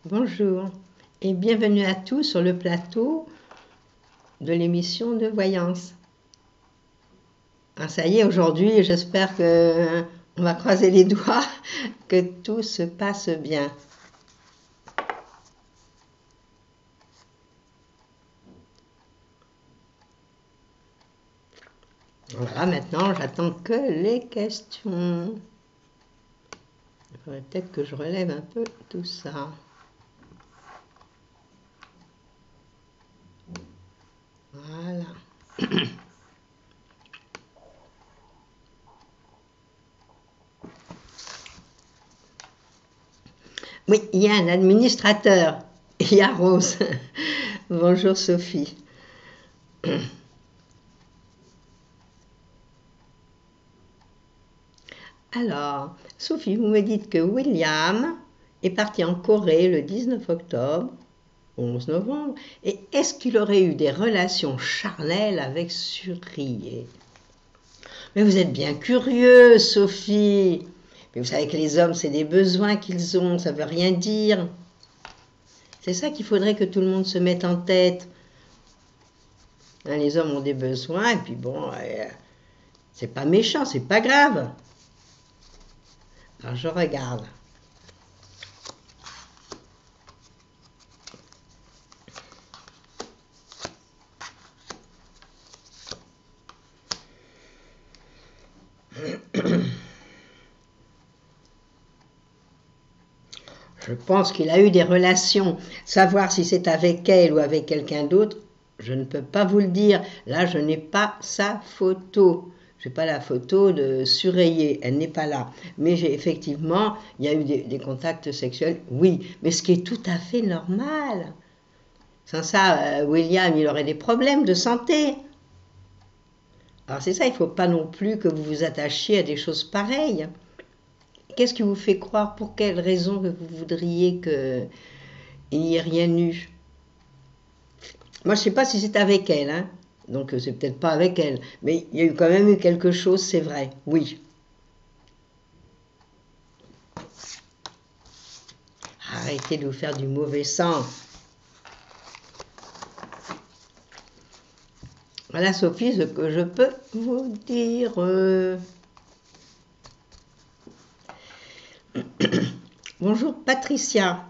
Bonjour et bienvenue à tous sur le plateau de l'émission de voyance. Ça y est, aujourd'hui, j'espère que on va croiser les doigts, que tout se passe bien. Voilà, maintenant, j'attends que les questions. Il faudrait peut-être que je relève un peu tout ça. Voilà. Oui, il y a un administrateur. Il y a Rose. Bonjour Sophie. Alors, Sophie, vous me dites que William est parti en Corée le 19 octobre, 11 novembre, et est-ce qu'il aurait eu des relations charnelles avec Surié? Mais vous êtes bien curieuse, Sophie. Mais vous savez que les hommes, c'est des besoins qu'ils ont, ça ne veut rien dire. C'est ça qu'il faudrait que tout le monde se mette en tête. Hein, les hommes ont des besoins, et puis bon, c'est pas méchant, c'est pas grave. Alors je regarde. Je pense qu'il a eu des relations. Savoir si c'est avec elle ou avec quelqu'un d'autre, je ne peux pas vous le dire. Là, je n'ai pas sa photo. Je n'ai pas la photo de Surié, elle n'est pas là. Mais effectivement, il y a eu des contacts sexuels, oui. Mais ce qui est tout à fait normal. Sans ça, William, il aurait des problèmes de santé. Alors c'est ça, il ne faut pas non plus que vous vous attachiez à des choses pareilles. Qu'est-ce qui vous fait croire, pour quelle raison que vous voudriez qu'il n'y ait rien eu? Moi, je ne sais pas si c'est avec elle, hein. Donc c'est peut-être pas avec elle. Mais il y a eu quand même eu quelque chose, c'est vrai, oui. Arrêtez de vous faire du mauvais sang. Voilà, Sophie, ce que je peux vous dire. Bonjour, Patricia.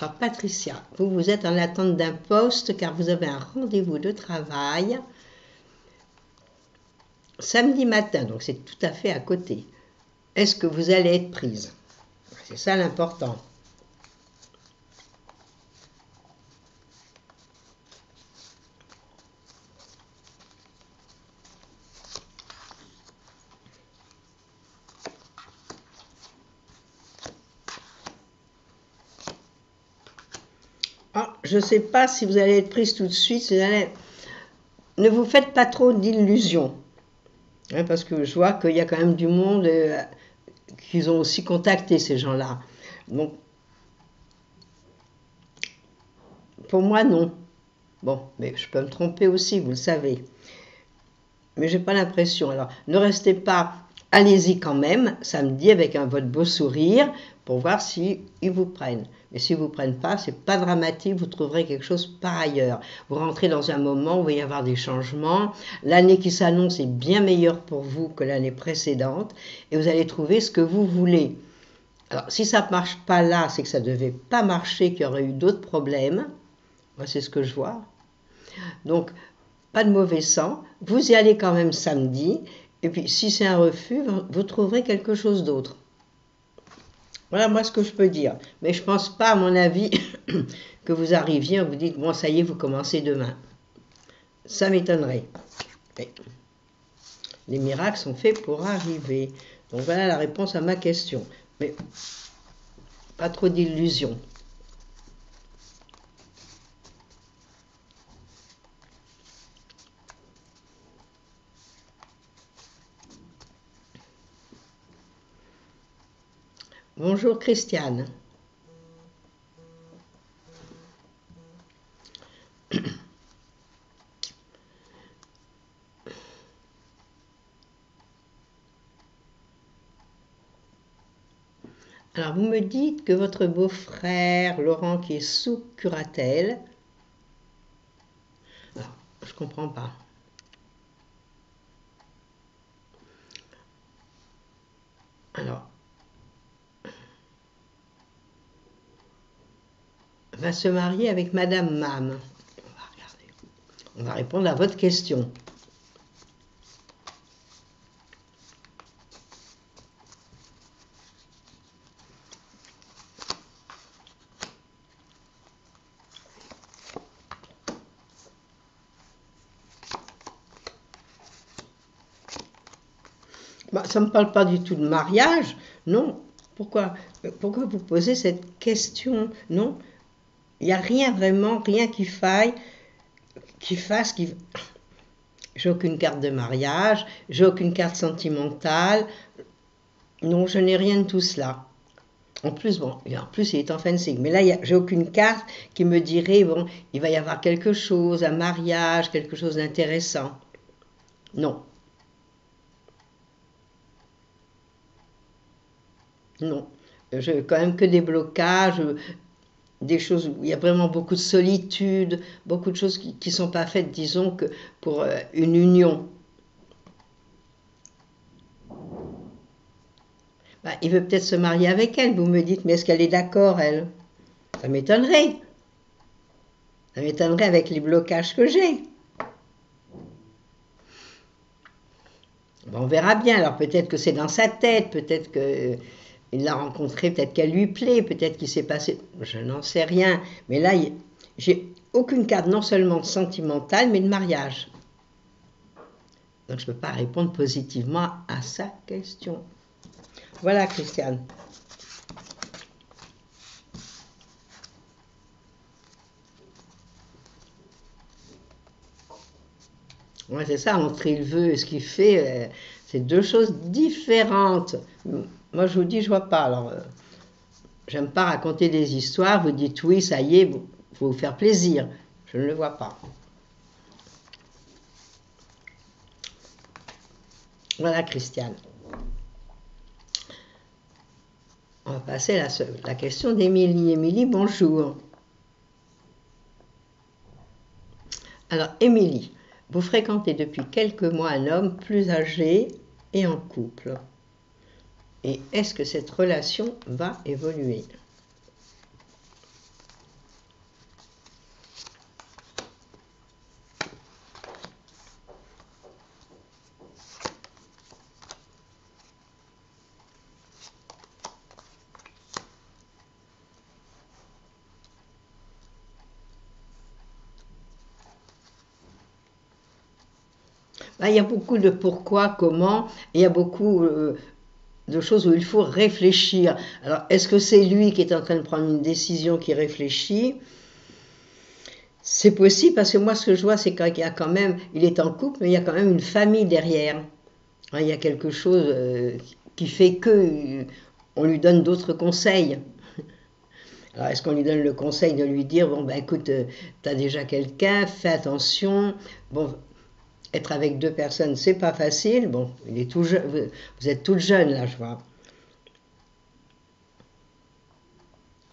Alors, Patricia, vous êtes en attente d'un poste car vous avez un rendez-vous de travail samedi matin, donc c'est tout à fait à côté. Est-ce que vous allez être prise? C'est ça l'important. Ah, je ne sais pas si vous allez être prise tout de suite. Ne vous faites pas trop d'illusions. Hein, parce que je vois qu'il y a quand même du monde qu'ils ont aussi contacté, ces gens-là. Donc, pour moi, non. Bon, mais je peux me tromper aussi, vous le savez. Mais j'ai pas l'impression. Alors, ne restez pas, allez-y quand même, samedi, avec votre beau sourire, pour voir si ils vous prennent. Mais s'ils ne vous prennent pas, c'est pas dramatique, vous trouverez quelque chose par ailleurs. Vous rentrez dans un moment où il va y avoir des changements. L'année qui s'annonce est bien meilleure pour vous que l'année précédente, et vous allez trouver ce que vous voulez. Alors, si ça ne marche pas là, c'est que ça ne devait pas marcher, qu'il y aurait eu d'autres problèmes. Moi, c'est ce que je vois. Donc, pas de mauvais sang, vous y allez quand même samedi, et puis si c'est un refus, vous trouverez quelque chose d'autre. Voilà moi ce que je peux dire. Mais je ne pense pas, à mon avis, que vous arriviez, vous dites, bon ça y est, vous commencez demain. Ça m'étonnerait. Mais les miracles sont faits pour arriver. Donc voilà la réponse à ma question. Mais pas trop d'illusions. Bonjour Christiane. Alors, vous me dites que votre beau-frère, Laurent, qui est sous curatelle... Alors, je comprends pas. Alors, va se marier avec Madame Mam. On va regarder. On va répondre à votre question. Bah, ça ne me parle pas du tout de mariage, non. Pourquoi vous posez cette question? Non, il n'y a rien vraiment, rien qui fasse, J'ai aucune carte de mariage, j'ai aucune carte sentimentale. Non, je n'ai rien de tout cela. En plus, bon, il est en fencing. Mais là, j'ai aucune carte qui me dirait, bon, il va y avoir quelque chose, un mariage, quelque chose d'intéressant. Non. Non. J'ai quand même que des blocages, des choses où il y a vraiment beaucoup de solitude, beaucoup de choses qui ne sont pas faites, disons, que pour une union. Bah, il veut peut-être se marier avec elle, vous me dites, mais est-ce qu'elle est d'accord, elle? Ça m'étonnerait. Ça m'étonnerait avec les blocages que j'ai. Bon, on verra bien, alors peut-être que c'est dans sa tête, peut-être qu'il l'a rencontrée, peut-être qu'elle lui plaît, peut-être qu'il s'est passé... Je n'en sais rien. Mais là, j'ai aucune carte, non seulement sentimentale, mais de mariage. Donc je ne peux pas répondre positivement à sa question. Voilà, Christiane. Ouais, c'est ça, entre il veut et ce qu'il fait, c'est deux choses différentes. Moi, je vous dis, je vois pas. Alors, j'aime pas raconter des histoires. Vous dites oui, ça y est, il faut vous faire plaisir. Je ne le vois pas. Voilà, Christiane. On va passer à la question d'Émilie. Émilie, bonjour. Alors, Émilie, vous fréquentez depuis quelques mois un homme plus âgé et en couple. Et est-ce que cette relation va évoluer? Il y a beaucoup de pourquoi, comment, et il y a beaucoup de choses où il faut réfléchir. Alors, est-ce que c'est lui qui est en train de prendre une décision, qui réfléchit? C'est possible, parce que moi, ce que je vois, c'est qu'il y a quand même, il est en couple, mais il y a quand même une famille derrière. Il y a quelque chose qui fait que on lui donne d'autres conseils. Alors, est-ce qu'on lui donne le conseil de lui dire, bon, ben écoute, tu as déjà quelqu'un, fais attention, bon, être avec deux personnes, c'est pas facile. Bon, il est tout jeune, vous êtes toute jeune là, je vois.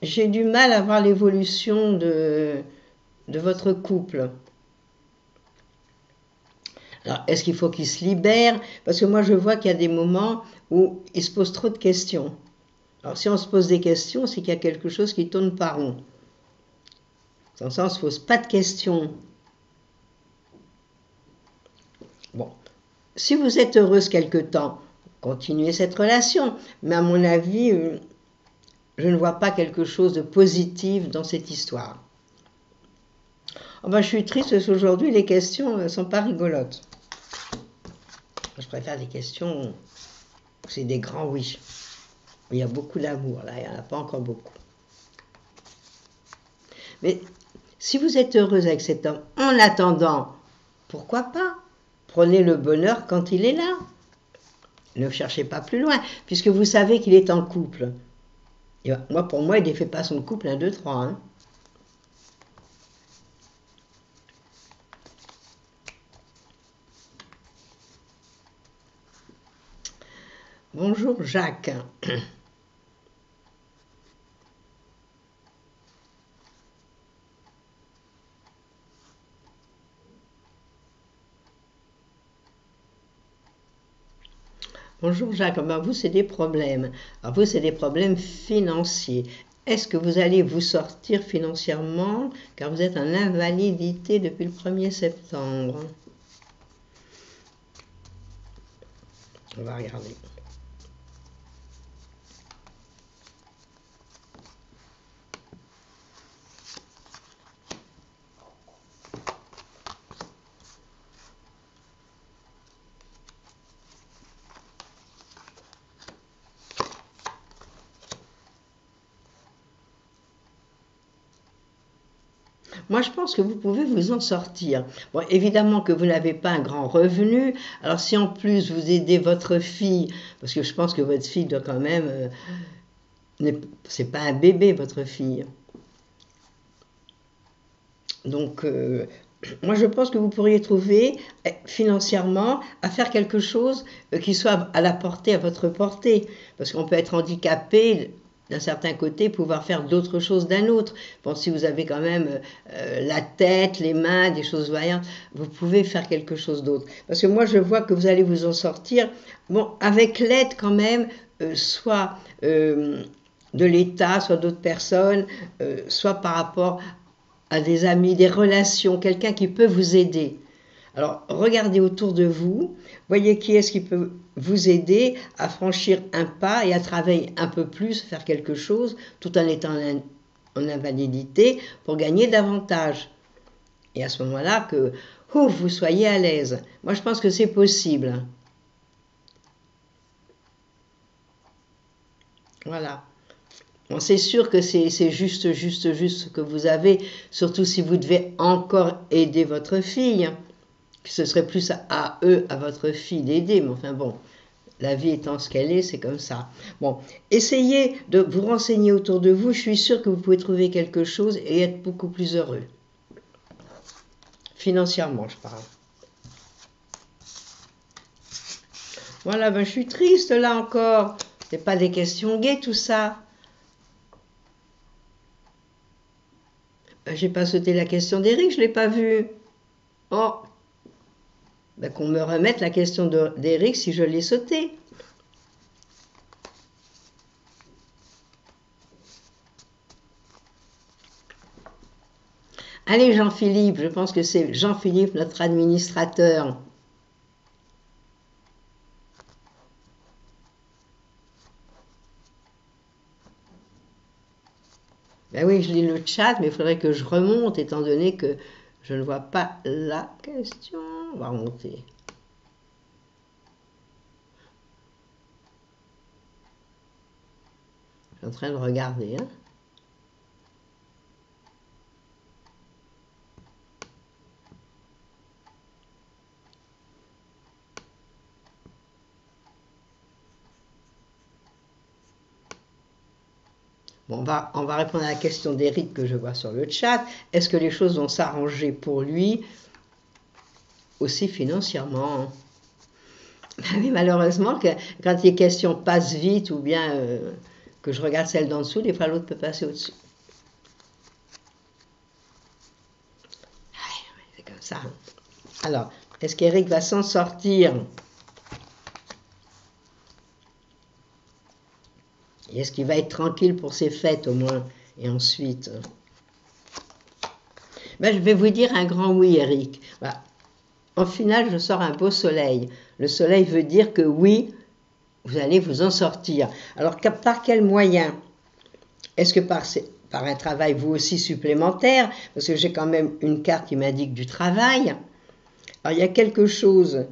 J'ai du mal à voir l'évolution de votre couple. Alors, est-ce qu'il faut qu'il se libère? Parce que moi, je vois qu'il y a des moments où il se pose trop de questions. Alors, si on se pose des questions, c'est qu'il y a quelque chose qui tourne pas rond. Dans le sens, il ne se pose pas de questions. Bon, si vous êtes heureuse quelque temps, continuez cette relation. Mais à mon avis, je ne vois pas quelque chose de positif dans cette histoire. Oh ben, je suis triste parce qu'aujourd'hui, les questions ne sont pas rigolotes. Je préfère des questions où c'est des grands oui. Il y a beaucoup d'amour, là, il n'y en a pas encore beaucoup. Mais si vous êtes heureuse avec cet homme, en attendant, pourquoi pas? Prenez le bonheur quand il est là. Ne cherchez pas plus loin, puisque vous savez qu'il est en couple. Et moi, pour moi, il ne fait pas son couple 1, 2, 3. Hein. Bonjour Jacques. Bonjour Jacques, ben vous c'est des problèmes. Alors vous c'est des problèmes financiers. Est-ce que vous allez vous sortir financièrement car vous êtes en invalidité depuis le 1er septembre? On va regarder. Moi, je pense que vous pouvez vous en sortir. Bon, évidemment que vous n'avez pas un grand revenu. Alors, si en plus vous aidez votre fille, parce que je pense que votre fille doit quand même... c'est pas un bébé, votre fille. Donc, moi, je pense que vous pourriez trouver financièrement à faire quelque chose qui soit à la portée, à votre portée. Parce qu'on peut être handicapé d'un certain côté, pouvoir faire d'autres choses d'un autre. Bon, si vous avez quand même la tête, les mains, des choses voyantes, vous pouvez faire quelque chose d'autre. Parce que moi, je vois que vous allez vous en sortir, bon, avec l'aide quand même, soit de l'État, soit d'autres personnes, soit par rapport à des amis, des relations, quelqu'un qui peut vous aider. Alors, regardez autour de vous, voyez qui est-ce qui peut vous aider à franchir un pas et à travailler un peu plus, faire quelque chose, tout en étant en invalidité, pour gagner davantage. Et à ce moment-là, que vous soyez à l'aise. Moi, je pense que c'est possible. Voilà. Bon, c'est sûr que c'est juste ce que vous avez, surtout si vous devez encore aider votre fille. Ce serait plus à eux, à votre fille d'aider, mais enfin bon, la vie étant ce qu'elle est, c'est comme ça. Bon, essayez de vous renseigner autour de vous, je suis sûre que vous pouvez trouver quelque chose et être beaucoup plus heureux. Financièrement, je parle. Voilà, ben je suis triste là encore. C'est pas des questions gaies tout ça. Ben, j'ai pas sauté la question d'Éric, je l'ai pas vue. Oh, ben, qu'on me remette la question d'Éric si je l'ai sautée. Allez Jean-Philippe, je pense que c'est Jean-Philippe, notre administrateur. Ben oui, je lis le chat, mais il faudrait que je remonte, étant donné que je ne vois pas la question. On va remonter. Je suis en train de regarder. Hein. Bon, on va répondre à la question d'Éric que je vois sur le chat. Est-ce que les choses vont s'arranger pour lui aussi financièrement? Mais malheureusement, quand les questions passent vite ou bien que je regarde celle d'en dessous, des fois l'autre peut passer au-dessus. C'est comme ça. Alors, est-ce qu'Éric va s'en sortir? Et est-ce qu'il va être tranquille pour ses fêtes au moins? Et ensuite... Ben, je vais vous dire un grand oui, Eric. Voilà. En finale, je sors un beau soleil. Le soleil veut dire que oui, vous allez vous en sortir. Alors, par quel moyen? Est-ce que par un travail, vous aussi, supplémentaire? Parce que j'ai quand même une carte qui m'indique du travail. Alors, il y a quelque chose...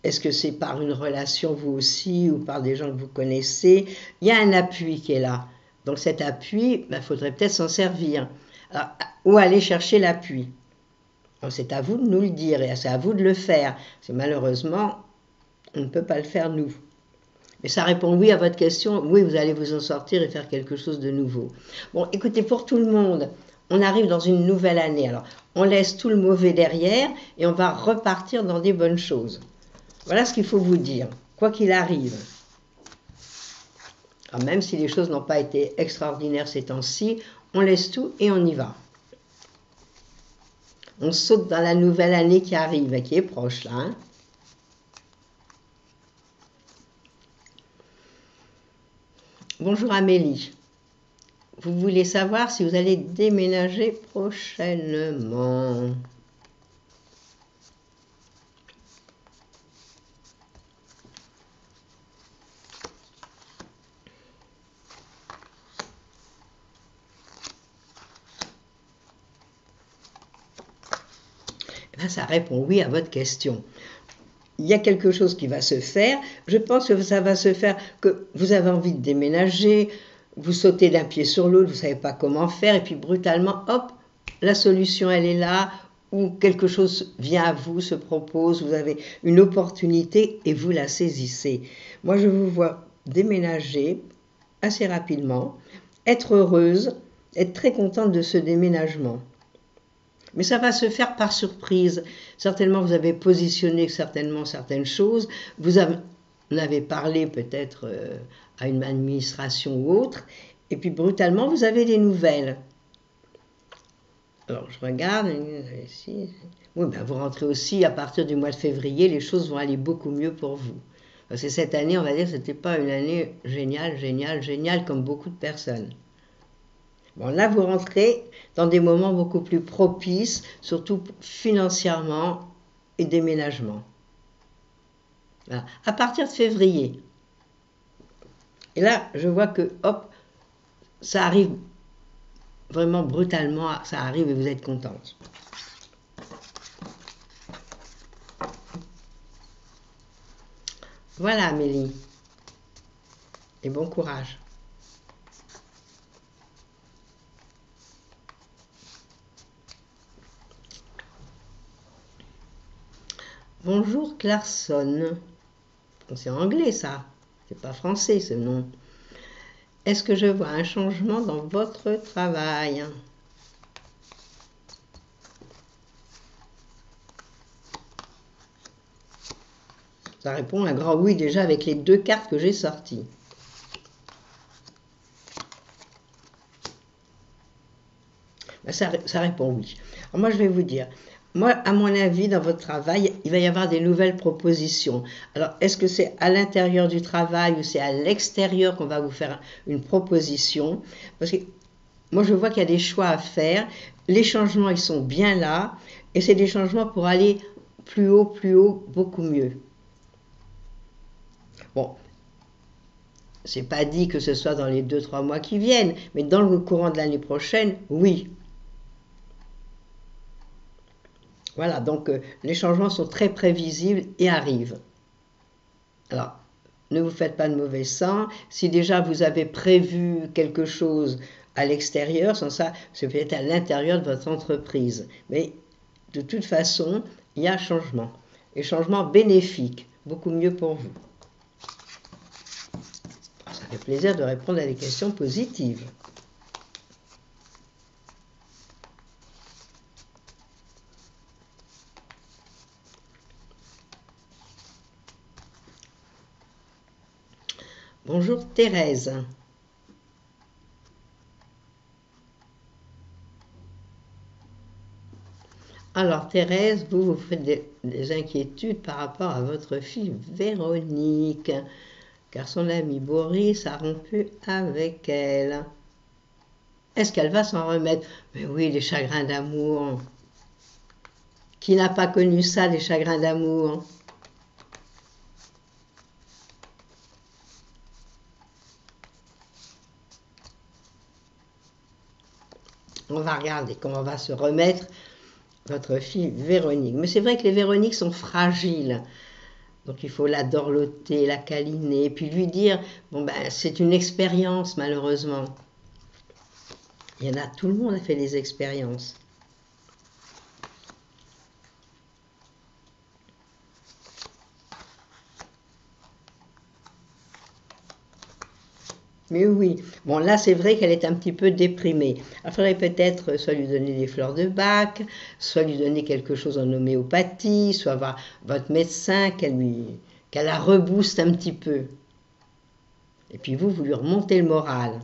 Est-ce que c'est par une relation, vous aussi, ou par des gens que vous connaissez? Il y a un appui qui est là. Donc, cet appui, il faudrait peut-être s'en servir. Alors, ou aller chercher l'appui. C'est à vous de nous le dire et c'est à vous de le faire. Parce que malheureusement, on ne peut pas le faire nous. Mais ça répond oui à votre question. Oui, vous allez vous en sortir et faire quelque chose de nouveau. Bon, écoutez, pour tout le monde, on arrive dans une nouvelle année. Alors, on laisse tout le mauvais derrière et on va repartir dans des bonnes choses. Voilà ce qu'il faut vous dire, quoi qu'il arrive. Alors, même si les choses n'ont pas été extraordinaires ces temps-ci, on laisse tout et on y va. On saute dans la nouvelle année qui arrive, qui est proche là. Hein. Bonjour Amélie. Vous voulez savoir si vous allez déménager prochainement. Ben, ça répond oui à votre question. Il y a quelque chose qui va se faire. Je pense que ça va se faire que vous avez envie de déménager, vous sautez d'un pied sur l'autre, vous ne savez pas comment faire, et puis brutalement, hop, la solution, elle est là, ou quelque chose vient à vous, se propose, vous avez une opportunité et vous la saisissez. Moi, je vous vois déménager assez rapidement, être heureuse, être très contente de ce déménagement. Mais ça va se faire par surprise. Certainement, vous avez positionné certaines choses. Vous en avez parlé peut-être à une administration ou autre. Et puis, brutalement, vous avez des nouvelles. Alors, je regarde. Ici. Oui, ben, vous rentrez aussi à partir du mois de février. Les choses vont aller beaucoup mieux pour vous. Parce que cette année, on va dire, ce n'était pas une année géniale comme beaucoup de personnes. Bon, là, vous rentrez dans des moments beaucoup plus propices, surtout financièrement et déménagement. Voilà. À partir de février. Et là, je vois que, hop, ça arrive vraiment brutalement, ça arrive et vous êtes contente. Voilà, Amélie. Et bon courage. Bonjour Clarkson. C'est anglais ça, c'est pas français ce nom. Est-ce que je vois un changement dans votre travail? Ça répond un grand oui déjà avec les deux cartes que j'ai sorties. Ben, ça répond oui. Alors moi je vais vous dire, moi à mon avis dans votre travail il va y avoir des nouvelles propositions. Alors est-ce que c'est à l'intérieur du travail ou c'est à l'extérieur qu'on va vous faire une proposition? Parce que moi je vois qu'il y a des choix à faire, les changements ils sont bien là et c'est des changements pour aller plus haut, beaucoup mieux. Bon, c'est pas dit que ce soit dans les 2-3 mois qui viennent, mais dans le courant de l'année prochaine, oui. Voilà, donc les changements sont très prévisibles et arrivent. Alors, ne vous faites pas de mauvais sang. Si déjà vous avez prévu quelque chose à l'extérieur, sans ça, c'est peut-être à l'intérieur de votre entreprise. Mais de toute façon, il y a un changement. Et changement bénéfique, beaucoup mieux pour vous. Ça fait plaisir de répondre à des questions positives. Bonjour Thérèse. Alors Thérèse, vous faites des inquiétudes par rapport à votre fille Véronique, car son ami Boris a rompu avec elle. Est-ce qu'elle va s'en remettre? Mais oui, les chagrins d'amour. Qui n'a pas connu ça, les chagrins d'amour? On va regarder comment va se remettre votre fille Véronique. Mais c'est vrai que les Véroniques sont fragiles. Donc il faut la dorloter, la câliner, puis lui dire, bon ben c'est une expérience malheureusement. Il y en a, tout le monde a fait des expériences. Mais oui, bon là c'est vrai qu'elle est un petit peu déprimée. Il faudrait peut-être soit lui donner des fleurs de bac, soit lui donner quelque chose en homéopathie, soit voir votre médecin qu'elle la rebooste un petit peu. Et puis vous lui remontez le moral.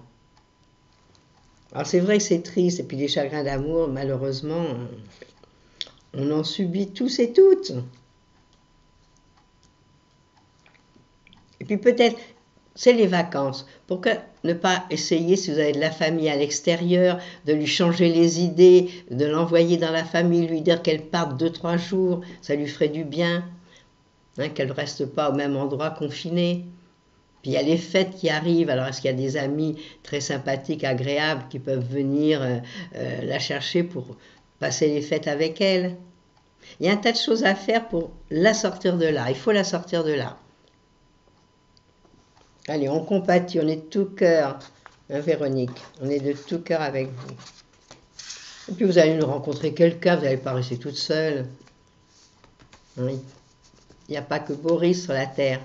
Alors c'est vrai que c'est triste, et puis les chagrins d'amour, malheureusement, on en subit tous et toutes. Et puis peut-être c'est les vacances. Pourquoi ne pas essayer, si vous avez de la famille à l'extérieur, de lui changer les idées, de l'envoyer dans la famille, lui dire qu'elle parte 2-3 jours, ça lui ferait du bien, hein, qu'elle ne reste pas au même endroit confinée. Puis il y a les fêtes qui arrivent, alors est-ce qu'il y a des amis très sympathiques, agréables, qui peuvent venir la chercher pour passer les fêtes avec elle? Il y a un tas de choses à faire pour la sortir de là, il faut la sortir de là. Allez, on compatit, on est de tout cœur, hein, Véronique, on est de tout cœur avec vous. Et puis vous allez nous rencontrer quelqu'un, vous n'allez pas rester toute seule. Hein, il n'y a pas que Boris sur la terre.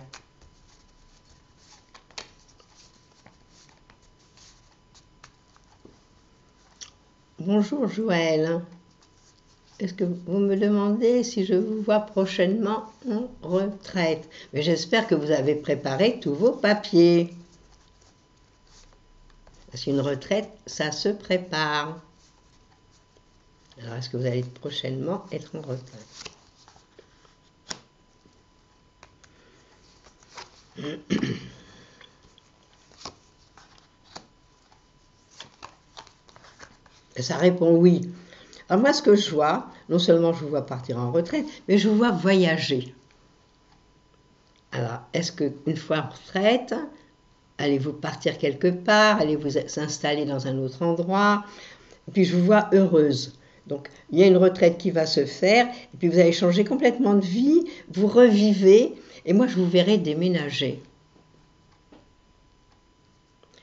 Bonjour Joël, est-ce que vous me demandez si je vous vois prochainement en retraite? Mais j'espère que vous avez préparé tous vos papiers. Parce qu'une retraite, ça se prépare. Alors, est-ce que vous allez prochainement être en retraite? Et ça répond oui. Alors moi, ce que je vois, non seulement je vous vois partir en retraite, mais je vous vois voyager. Alors, est-ce qu'une fois en retraite, allez-vous partir quelque part, allez-vous s'installer dans un autre endroit? Et puis je vous vois heureuse. Donc, il y a une retraite qui va se faire, et puis vous allez changer complètement de vie, vous revivez, et moi je vous verrai déménager.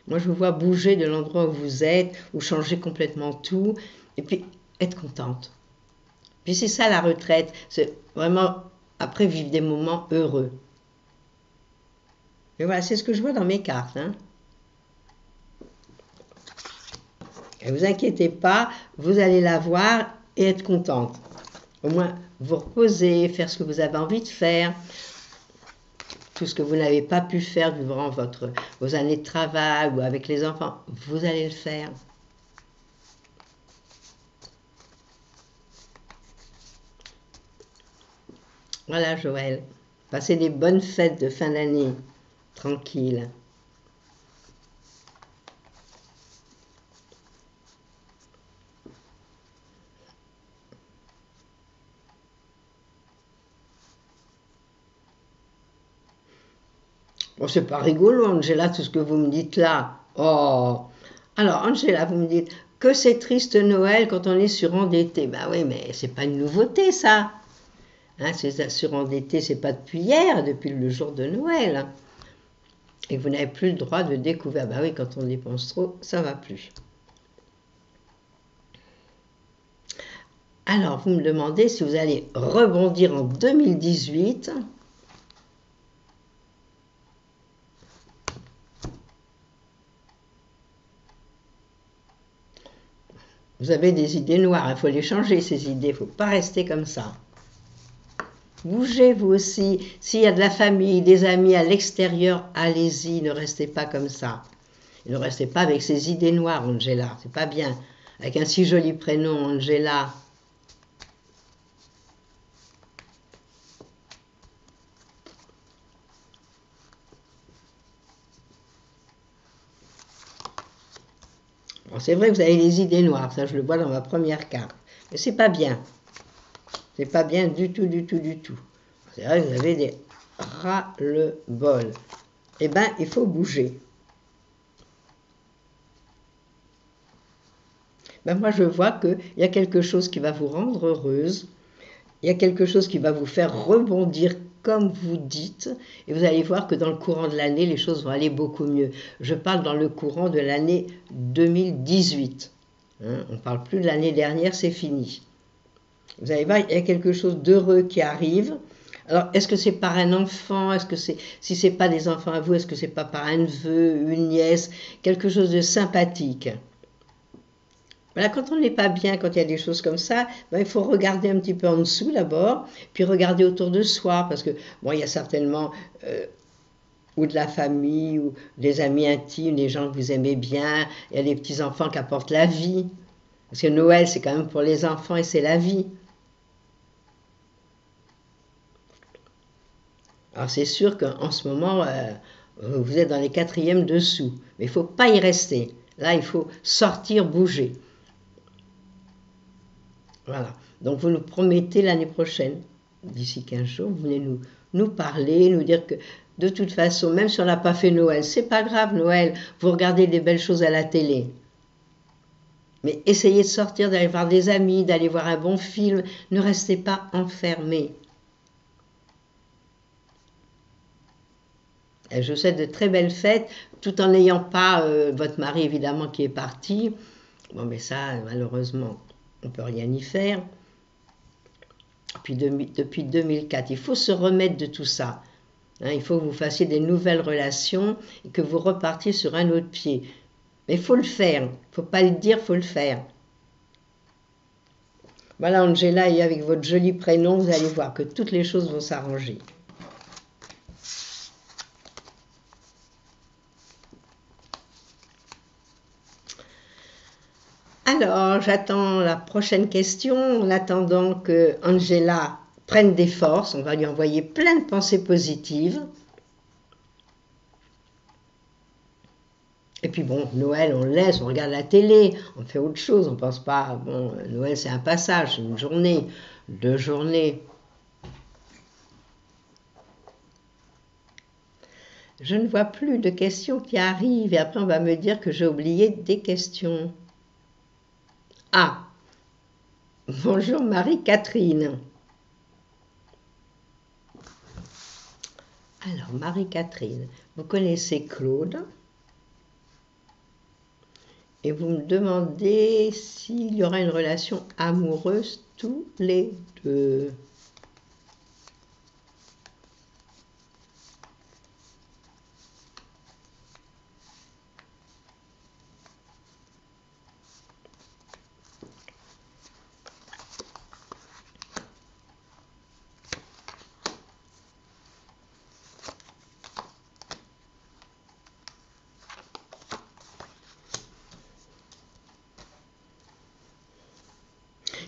Moi je vous vois bouger de l'endroit où vous êtes, ou changer complètement tout, et puis être contente. Puis c'est ça la retraite, c'est vraiment après vivre des moments heureux. Et voilà, c'est ce que je vois dans mes cartes. Hein. Et vous inquiétez pas, vous allez la voir et être contente. Au moins, vous reposer, faire ce que vous avez envie de faire, tout ce que vous n'avez pas pu faire durant vos années de travail ou avec les enfants, vous allez le faire. Voilà Joël, passez des bonnes fêtes de fin d'année, tranquille. Bon, c'est pas rigolo, Angela, tout ce que vous me dites là. Oh. Alors, Angela, vous me dites que c'est triste Noël quand on est surendetté. Ben oui, mais c'est pas une nouveauté, ça. Hein, c'est surendetté, c'est pas depuis hier, depuis le jour de Noël. Et vous n'avez plus le droit de découvrir. Ben oui, quand on dépense trop, ça va plus. Alors, vous me demandez si vous allez rebondir en 2018. Vous avez des idées noires, il faut les changer ces idées, il ne faut pas rester comme ça. Bougez vous aussi, s'il y a de la famille, des amis à l'extérieur, allez-y, ne restez pas comme ça. Et ne restez pas avec ces idées noires, Angela, c'est pas bien. Avec un si joli prénom, Angela. Bon, c'est vrai que vous avez les idées noires, ça je le vois dans ma première carte. Mais c'est pas bien. C'est pas bien du tout, du tout, du tout. C'est vrai que vous avez des ras-le-bol. Eh bien, il faut bouger. Ben moi, je vois qu'il y a quelque chose qui va vous rendre heureuse. Il y a quelque chose qui va vous faire rebondir comme vous dites. Et vous allez voir que dans le courant de l'année, les choses vont aller beaucoup mieux. Je parle dans le courant de l'année 2018. Hein, on ne parle plus de l'année dernière, c'est fini. Vous allez voir, il y a quelque chose d'heureux qui arrive. Alors, est-ce que c'est par un enfant? Est-ce que si ce n'est pas des enfants à vous, est-ce que c'est pas par un neveu, une nièce? Quelque chose de sympathique. Voilà, quand on n'est pas bien, quand il y a des choses comme ça, ben, il faut regarder un petit peu en dessous d'abord, puis regarder autour de soi, parce que, bon, il y a certainement ou de la famille, ou des amis intimes, des gens que vous aimez bien, il y a des petits-enfants qui apportent la vie. Parce que Noël, c'est quand même pour les enfants et c'est la vie. Alors c'est sûr qu'en ce moment, vous êtes dans les quatrièmes dessous. Mais il ne faut pas y rester. Là, il faut sortir, bouger. Voilà. Donc, vous nous promettez l'année prochaine, d'ici 15 jours, vous venez nous parler, nous dire que de toute façon, même si on n'a pas fait Noël, c'est pas grave, Noël, vous regardez des belles choses à la télé. Mais essayez de sortir, d'aller voir des amis, d'aller voir un bon film. Ne restez pas enfermés. Et je vous souhaite de très belles fêtes, tout en n'ayant pas votre mari, évidemment, qui est parti. Bon, mais ça, malheureusement, on ne peut rien y faire. Puis depuis 2004, il faut se remettre de tout ça. Hein, il faut que vous fassiez des nouvelles relations et que vous repartiez sur un autre pied. Mais il faut le faire. Il ne faut pas le dire, il faut le faire. Voilà, Angela, et avec votre joli prénom, vous allez voir que toutes les choses vont s'arranger. Alors, j'attends la prochaine question. En attendant que Angela prenne des forces, on va lui envoyer plein de pensées positives. Et puis bon, Noël, on le laisse, on regarde la télé, on fait autre chose, on ne pense pas, bon, Noël c'est un passage, c'est une journée, 2 journées. Je ne vois plus de questions qui arrivent et après on va me dire que j'ai oublié des questions. Ah, bonjour Marie-Catherine. Alors Marie-Catherine, vous connaissez Claude et vous me demandez s'il y aura une relation amoureuse tous les deux.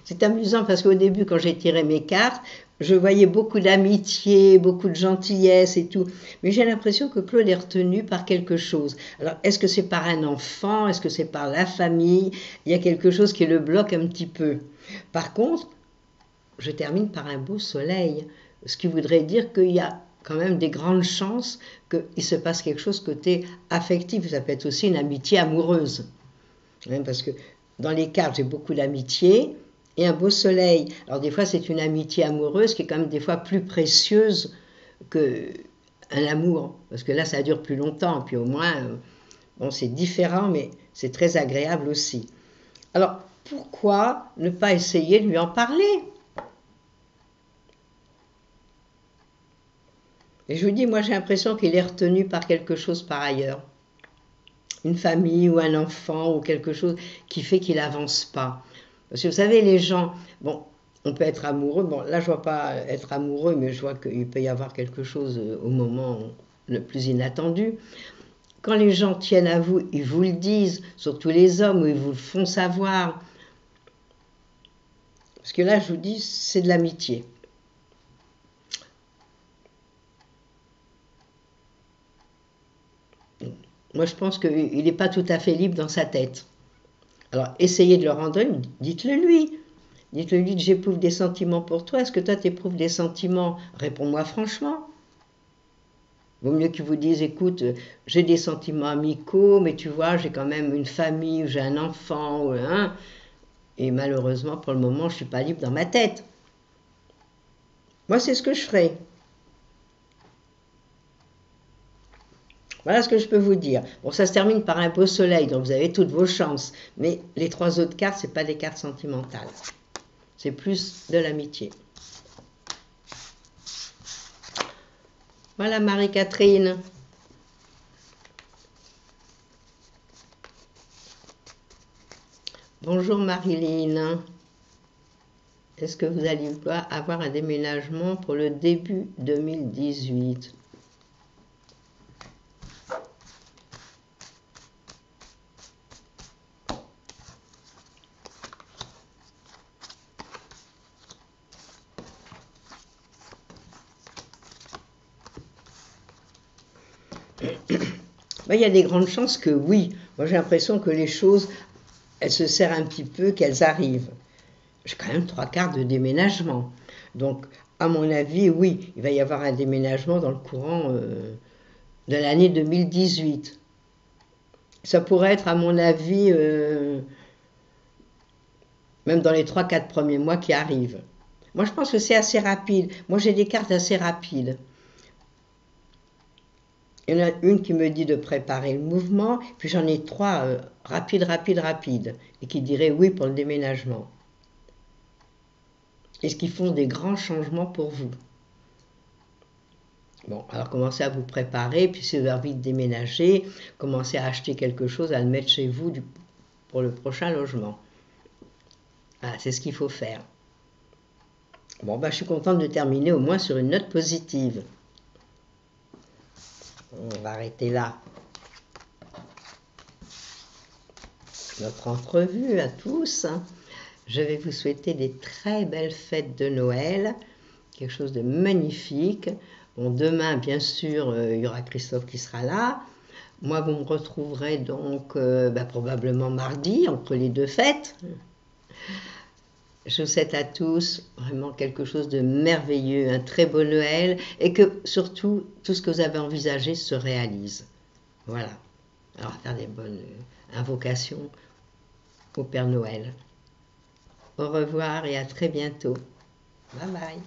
C'est amusant parce qu'au début, quand j'ai tiré mes cartes, je voyais beaucoup d'amitié, beaucoup de gentillesse et tout. Mais j'ai l'impression que Claude est retenu par quelque chose. Alors, est-ce que c'est par un enfant? Est-ce que c'est par la famille? Il y a quelque chose qui le bloque un petit peu. Par contre, je termine par un beau soleil, ce qui voudrait dire qu'il y a quand même des grandes chances qu'il se passe quelque chose côté affectif. Ça peut être aussi une amitié amoureuse. Parce que dans les cartes, j'ai beaucoup d'amitié et un beau soleil. Alors des fois, c'est une amitié amoureuse qui est quand même des fois plus précieuse qu'un amour. Parce que là, ça dure plus longtemps. Puis au moins, bon, c'est différent, mais c'est très agréable aussi. Alors, pourquoi ne pas essayer de lui en parler? Et je vous dis, moi j'ai l'impression qu'il est retenu par quelque chose par ailleurs. Une famille ou un enfant ou quelque chose qui fait qu'il n'avance pas. Parce que vous savez, les gens, bon, on peut être amoureux, bon là je ne vois pas être amoureux, mais je vois qu'il peut y avoir quelque chose au moment le plus inattendu. Quand les gens tiennent à vous, ils vous le disent, surtout les hommes, ou ils vous le font savoir. Parce que là, je vous dis, c'est de l'amitié. Moi, je pense qu'il n'est pas tout à fait libre dans sa tête. Alors, essayez de le rendre, dites-le lui. Dites-le lui que j'éprouve des sentiments pour toi. Est-ce que toi, tu éprouves des sentiments? Réponds-moi franchement. Vaut mieux qu'il vous dise, écoute, j'ai des sentiments amicaux, mais tu vois, j'ai quand même une famille, j'ai un enfant, hein, et malheureusement, pour le moment, je ne suis pas libre dans ma tête. Moi, c'est ce que je ferai. Voilà ce que je peux vous dire. Bon, ça se termine par un beau soleil, donc vous avez toutes vos chances. Mais les 3 autres cartes, ce n'est pas des cartes sentimentales. C'est plus de l'amitié. Voilà Marie-Catherine. Bonjour Marilyn. Est-ce que vous allez avoir un déménagement pour le début 2018? Ben, il y a des grandes chances que oui. Moi, j'ai l'impression que les choses, elles se serrent un petit peu, qu'elles arrivent. J'ai quand même 3/4 de déménagement. Donc, à mon avis, oui, il va y avoir un déménagement dans le courant de l'année 2018. Ça pourrait être, à mon avis, même dans les 3-4 premiers mois qui arrivent. Moi, je pense que c'est assez rapide. Moi, j'ai des cartes assez rapides. Il y en a une qui me dit de préparer le mouvement, puis j'en ai 3 rapides, et qui diraient oui pour le déménagement. Et ce qui font des grands changements pour vous. Bon, alors commencez à vous préparer, puis si vous avez envie de déménager, commencez à acheter quelque chose, à le mettre chez vous pour le prochain logement. Voilà, c'est ce qu'il faut faire. Bon, ben, je suis contente de terminer au moins sur une note positive. On va arrêter là notre entrevue à tous. Je vais vous souhaiter des très belles fêtes de Noël, quelque chose de magnifique. Bon, demain, bien sûr, il y aura Christophe qui sera là. Moi, vous me retrouverez donc probablement mardi, entre les 2 fêtes. Je vous souhaite à tous vraiment quelque chose de merveilleux, un très beau Noël, et que surtout, tout ce que vous avez envisagé se réalise. Voilà. Alors, faire des bonnes invocations au Père Noël. Au revoir et à très bientôt. Bye bye.